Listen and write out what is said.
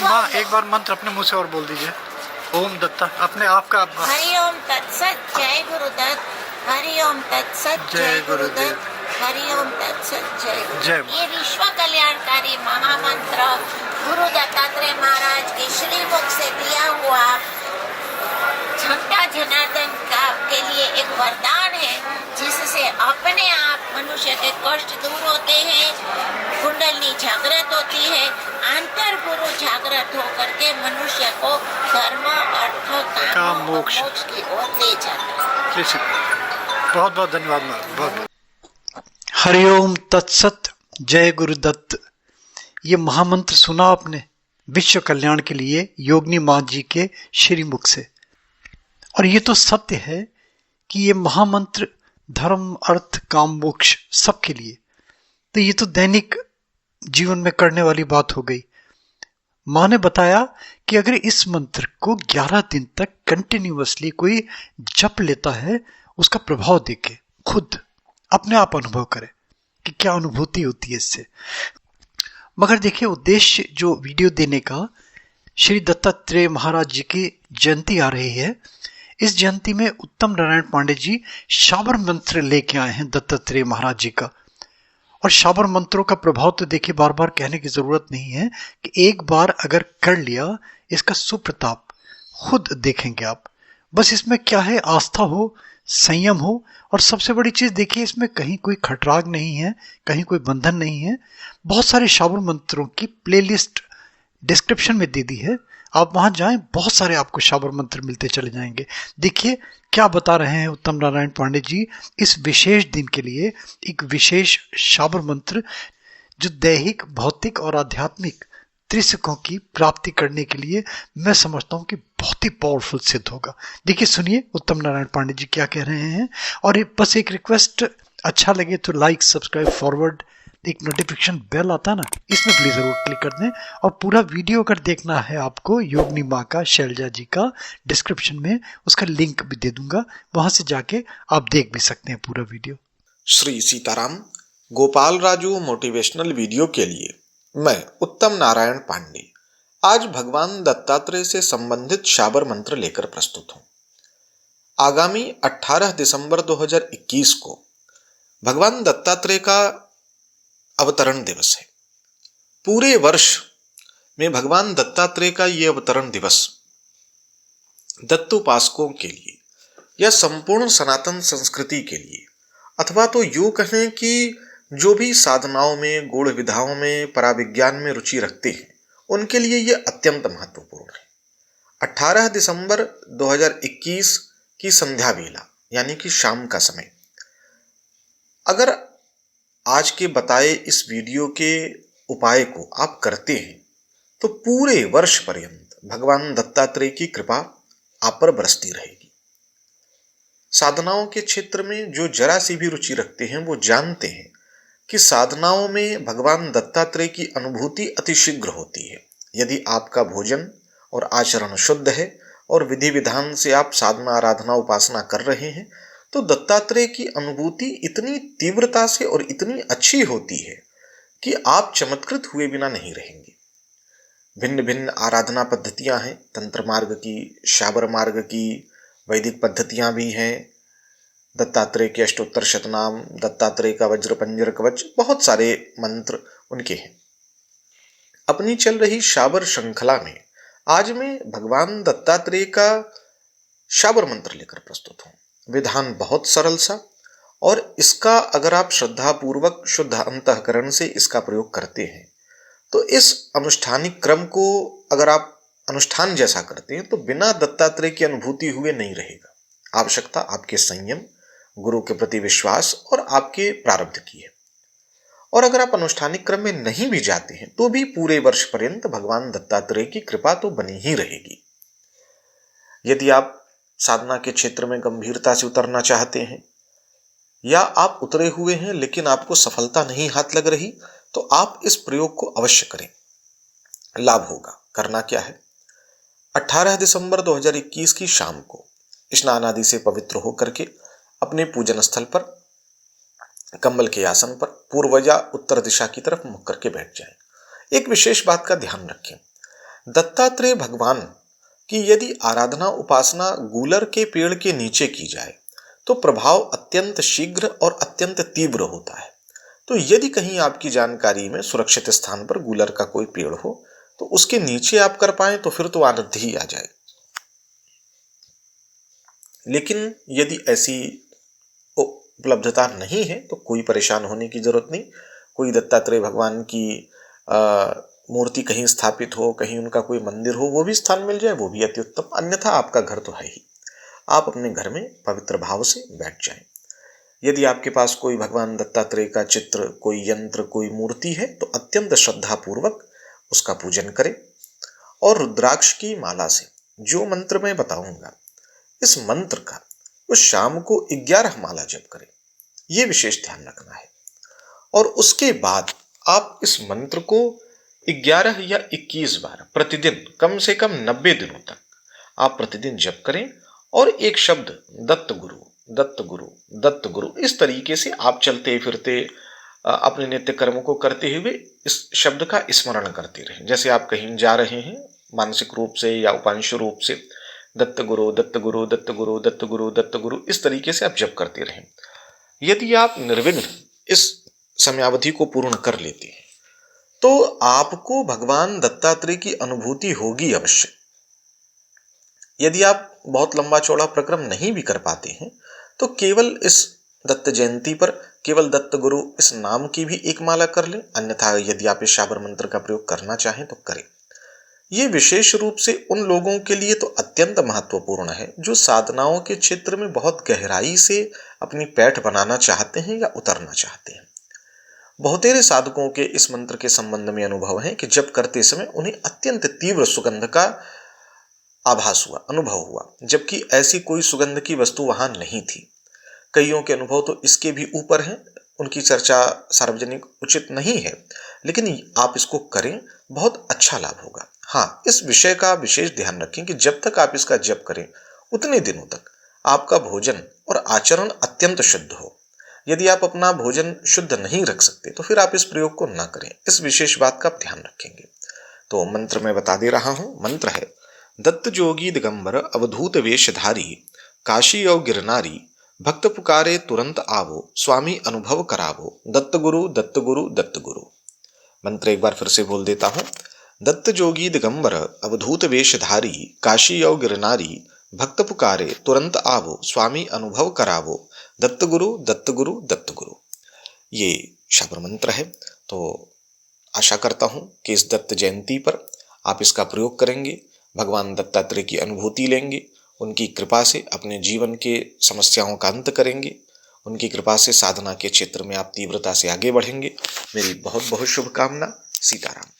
माँ एक बार मंत्र अपने मुंह से और बोल दीजिए। ओम दत्ता अपने आप का। हरि ओम तत्सत जय गुरुदत्त। हरि ओम तत्सत जय गुरुदत्त। हरि ओम तत्सत जय। ये विश्व कल्याणकारी महामंत्र गुरु दत्तात्रेय महाराज के श्रीमुख से दिया हुआ झंडा जनार्दन का के लिए एक वरदान है, जिससे अपने आप मनुष्य के कष्ट दूर होते हैं, कुंडली जागृत होती है, अंतर गुरु जागृत होकर के मनुष्य को धर्म अर्थ काम मोक्ष की ओर ले जाता है। बहुत बहुत धन्यवाद बहुत। हरिओम तत्सत जय गुरुदत्त। ये महामंत्र सुना आपने विश्व कल्याण के लिए योगिनी माँ जी के श्रीमुख से। और ये तो सत्य है कि ये महामंत्र धर्म अर्थ काम मोक्ष सबके लिए, तो ये तो दैनिक जीवन में करने वाली बात हो गई। माँ ने बताया कि अगर इस मंत्र को 11 दिन तक कंटिन्यूअसली कोई जप लेता है, उसका प्रभाव देखे, खुद अपने आप अनुभव करे कि क्या अनुभूति होती है इससे। मगर देखिए, उद्देश्य जो वीडियो देने का, श्री दत्तात्रेय महाराज जी की जयंती आ रही है। इस जयंती में उत्तम नारायण पांडे जी शाबर मंत्र लेके आए हैं दत्तात्रेय महाराज जी का। और शाबर मंत्रों का प्रभाव तो देखिए, बार बार कहने की जरूरत नहीं है कि एक बार अगर कर लिया, इसका सुप्रताप खुद देखेंगे आप। बस इसमें क्या है, आस्था हो, संयम हो, और सबसे बड़ी चीज देखिए, इसमें कहीं कोई खटराग नहीं है, कहीं कोई बंधन नहीं है। बहुत सारे शाबर मंत्रों की प्लेलिस्ट डिस्क्रिप्शन में दे दी है, आप वहां जाएं, बहुत सारे आपको शाबर मंत्र मिलते चले जाएंगे। देखिए क्या बता रहे हैं उत्तम नारायण पांडे जी इस विशेष दिन के लिए, एक विशेष शाबर मंत्र जो दैहिक, भौतिक और आध्यात्मिक त्रिसुखों की प्राप्ति करने के लिए मैं समझता हूं कि बहुत ही पावरफुल सिद्ध होगा। देखिए सुनिए उत्तम नारायण पांडे जी क्या कह रहे हैं। और बस एक रिक्वेस्ट, अच्छा लगे तो लाइक, सब्सक्राइब, फॉरवर्ड, एक नोटिफिकेशन बेल आता है ना, इसमें प्लीज जरूर क्लिक कर दें। और पूरा वीडियो अगर देखना है आपको, योगिनी माँ का, शैलजा जी का, डिस्क्रिप्शन में उसका लिंक भी दे दूंगा, वहां से जाके आप देख भी सकते हैं पूरा video. Shri Sitaram. Gopal Raju motivational video के लिए मैं उत्तम नारायण पांडे आज भगवान दत्तात्रेय से संबंधित शाबर मंत्र लेकर प्रस्तुत हूं। आगामी 18 दिसंबर 2021 को भगवान दत्तात्रेय का अवतरण दिवस है। पूरे वर्ष में भगवान दत्तात्रेय का यह अवतरण दिवस दत्तोपासकों के लिए या संपूर्ण सनातन संस्कृति के लिए, अथवा तो यूं कहें कि जो भी साधनाओं में, गूढ़ विधाओं में, पराविज्ञान में रुचि रखते हैं, उनके लिए यह अत्यंत महत्वपूर्ण है। 18 दिसंबर 2021 की संध्या वेला यानी कि शाम का समय, अगर आज के बताए इस वीडियो के उपाय को आप करते हैं तो पूरे वर्ष पर्यंत भगवान दत्तात्रेय की कृपा आप पर बरसती रहेगी। साधनाओं के क्षेत्र में जो जरा सी भी रुचि रखते हैं वो जानते हैं कि साधनाओं में भगवान दत्तात्रेय की अनुभूति अतिशीघ्र होती है। यदि आपका भोजन और आचरण शुद्ध है और विधि विधान से आप साधना, आराधना, उपासना कर रहे हैं, तो दत्तात्रेय की अनुभूति इतनी तीव्रता से और इतनी अच्छी होती है कि आप चमत्कृत हुए बिना नहीं रहेंगे। भिन्न भिन्न आराधना पद्धतियां हैं, तंत्र मार्ग की, शाबर मार्ग की, वैदिक पद्धतियां भी हैं। दत्तात्रेय के अष्टोत्तर शतनाम, दत्तात्रेय का वज्र पंजर कवच, बहुत सारे मंत्र उनके हैं। अपनी चल रही शाबर श्रृंखला में आज मैं भगवान दत्तात्रेय का शाबर मंत्र लेकर प्रस्तुत हूं। विधान बहुत सरल सा, और इसका अगर आप श्रद्धा पूर्वक शुद्ध अंतःकरण से इसका प्रयोग करते हैं तो इस अनुष्ठानिक क्रम को अगर आप अनुष्ठान जैसा करते हैं तो बिना दत्तात्रेय की अनुभूति हुए नहीं रहेगा। आवश्यकता आपके संयम, गुरु के प्रति विश्वास और आपके प्रारब्ध की है। और अगर आप अनुष्ठानिक क्रम में नहीं भी जाते हैं तो भी पूरे वर्ष पर्यंत भगवान दत्तात्रेय की कृपा तो बनी ही रहेगी। यदि आप साधना के क्षेत्र में गंभीरता से उतरना चाहते हैं, या आप उतरे हुए हैं लेकिन आपको सफलता नहीं हाथ लग रही, तो आप इस प्रयोग को अवश्य करें, लाभ होगा। करना क्या है, 18 दिसंबर 2021 की शाम को स्नान आदि से पवित्र होकर के अपने पूजन स्थल पर कंबल के आसन पर पूर्व या उत्तर दिशा की तरफ मुख करके बैठ जाएं। एक विशेष बात का ध्यान रखें, दत्तात्रेय भगवान की यदि आराधना उपासना गूलर के पेड़ के नीचे की जाए तो प्रभाव अत्यंत शीघ्र और अत्यंत तीव्र होता है। तो यदि कहीं आपकी जानकारी में सुरक्षित स्थान पर गूलर का कोई पेड़ हो तो उसके नीचे आप कर पाए तो फिर तो आनंद ही आ जाए। लेकिन यदि ऐसी उपलब्धता नहीं है तो कोई परेशान होने की जरूरत नहीं। कोई दत्तात्रेय भगवान की मूर्ति कहीं स्थापित हो, कहीं उनका कोई मंदिर हो, वो भी स्थान मिल जाए, वो भी अति उत्तम। अन्यथा आपका घर तो है ही, आप अपने घर में पवित्र भाव से बैठ जाएं। यदि आपके पास कोई भगवान दत्तात्रेय का चित्र, कोई यंत्र, कोई मूर्ति है तो अत्यंत श्रद्धा पूर्वक उसका पूजन करें और रुद्राक्ष की माला से जो मंत्र मैं बताऊंगा, इस मंत्र का उस शाम को 11 माला जप करें, यह विशेष ध्यान रखना है। और उसके बाद आप इस मंत्र को 11 या 21 बार प्रतिदिन, कम से कम 90 दिनों तक आप प्रतिदिन जप करें और एक शब्द दत्त गुरु, दत्त गुरु, दत्त गुरु, इस तरीके से आप चलते फिरते अपने नित्य कर्म को करते हुए इस शब्द का स्मरण करते रहें। जैसे आप कहीं जा रहे हैं मानसिक रूप से या उपांश रूप से दत्त गुरु, दत्त गुरु, दत्त गुरु, दत्त गुरु, दत्त गुरु, इस तरीके से आप जप करते रहें। यदि आप निर्विघ्न इस समयावधि को पूर्ण कर लेते हैं तो आपको भगवान दत्तात्रेय की अनुभूति होगी अवश्य। यदि आप बहुत लंबा चौड़ा प्रक्रम नहीं भी कर पाते हैं तो केवल इस दत्त जयंती पर केवल दत्त गुरु इस नाम की भी एक माला कर लें। अन्यथा यदि आप इस शाबर मंत्र का प्रयोग करना चाहें तो करें। ये विशेष रूप से उन लोगों के लिए तो अत्यंत महत्वपूर्ण है जो साधनाओं के क्षेत्र में बहुत गहराई से अपनी पैठ बनाना चाहते हैं या उतरना चाहते हैं। बहुतेरे साधकों के इस मंत्र के संबंध में अनुभव है कि जब करते समय उन्हें अत्यंत तीव्र सुगंध का आभास हुआ, अनुभव हुआ, जबकि ऐसी कोई सुगंध की वस्तु वहां नहीं थी। कईयों के अनुभव तो इसके भी ऊपर हैं, उनकी चर्चा सार्वजनिक उचित नहीं है, लेकिन आप इसको करें, बहुत अच्छा लाभ होगा। हाँ, इस विषय का विशेष ध्यान रखें कि जब तक आप इसका जप करें उतने दिनों तक आपका भोजन और आचरण अत्यंत शुद्ध हो। यदि आप अपना भोजन शुद्ध नहीं रख सकते तो फिर आप इस प्रयोग को ना करें। इस विशेष बात का ध्यान रखेंगे। तो मंत्र मैं बता दे रहा हूं। मंत्र है दत्त जोगी दिगंबर अवधूत वेशधारी, काशी और गिरनारी, भक्त पुकारे तुरंत आवो, स्वामी अनुभव करावो, दत्त गुरु, दत्त गुरु, दत्त गुरु। मंत्र एक बार फिर से बोल देता हूं। दत्त जोगी दिगंबर अवधूत वेशधारी, काशी और गिरनारी, भक्त पुकारे तुरंत आवो, स्वामी अनुभव करावो, दत्त गुरु, दत्त गुरु, दत्त गुरु। ये शाबर मंत्र है। तो आशा करता हूं कि इस दत्त जयंती पर आप इसका प्रयोग करेंगे, भगवान दत्तात्रेय की अनुभूति लेंगे, उनकी कृपा से अपने जीवन के समस्याओं का अंत करेंगे, उनकी कृपा से साधना के क्षेत्र में आप तीव्रता से आगे बढ़ेंगे। मेरी बहुत बहुत शुभकामना। सीताराम।